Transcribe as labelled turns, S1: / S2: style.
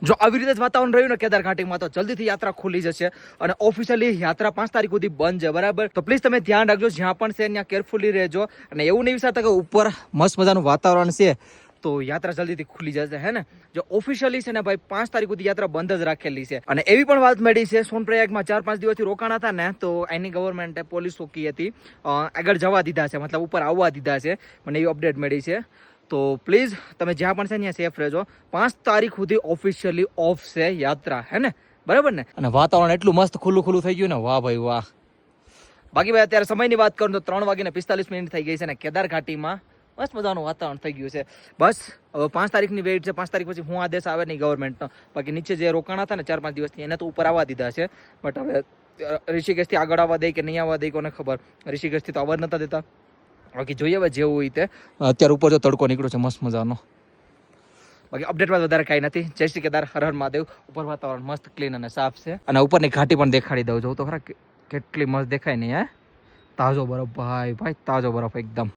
S1: જો આવી રીતે જ વાતાવરણ રહ્યું ને કેદાર ઘાટીમાં તો જલ્દીથી યાત્રા ખુલી જશે અને ઓફિશિયલી યાત્રા 5 તારીખ સુધી બંધ છે, બરાબર? તો પ્લીઝ તમે ધ્યાન રાખજો, જ્યાં પણ છે ત્યાં કેરફુલી રહેજો અને એવું નહીં વિચારતા કે ઉપર મસ્ત મજાનું વાતાવરણ છે તો યાત્રા જલ્દીથી ખુલી જશે, હે ને? જો ઓફિશિયલી છે ને ભાઈ 5 તારીખ સુધી યાત્રા બંધ જ રાખેલી છે અને એવી પણ વાત મળી છે સોનપ્રયાગમાં 4-5 દિવસથી રોકાણા હતા ને તો એની ગવર્મેન્ટે પોલીસ ચોકી હતી આગળ જવા દીધા છે, મતલબ ઉપર આવવા દીધા છે, મને એવી અપડેટ મળી છે. તો પ્લીઝ તમે જ્યાં પણ છે ત્યાં સેફ રહેજો. 5 તારીખ સુધી ઓફિશિયલી ઓફ છે યાત્રા, હે ને? બરાબર ને? અને વાતાવરણ એટલું મસ્ત ખુલ્લું થઈ ગયું ને, વાહ ભાઈ વાહ. બાકી ભાઈ અત્યારે સમયની વાત કરું તો 3:45 થઈ ગઈ છે ને કેદાર ઘાટીમાં મસ્ત મજાનું વાતાવરણ થઈ ગયું છે. બસ હવે 5 તારીખની વેઇટ છે. 5 તારીખ પછી હું આદેશ આવે નહીં ગવર્મેન્ટનો. બાકી નીચે જે રોકાણા હતા ને 4-5 દિવસથી એને તો ઉપર આવવા દીધા છે, બટ હવે ઋષિકેશથી આગળ આવવા દે કે નહીં આવવા દે કોને ખબર. ઋષિકેશથી તો આવવા નતા દેતા. બાકી જોઈએ હવે જેવું હોય તે. અત્યારે ઉપર જો તડકો નીકળ્યો છે મસ્ત મજાનો. બાકી અપડેટમાં વધારે કાંઈ નથી. જય શ્રી કેદાર, હર હર મહાદેવ. ઉપર વાતાવરણ મસ્ત ક્લીન અને સાફ છે અને ઉપરની ઘાટી પણ દેખાડી દઉં. જોઉં તો ખરા કેટલી મસ્ત દેખાય નહીં, હે? તાજો બરફ ભાઈ, તાજો બરફ એકદમ.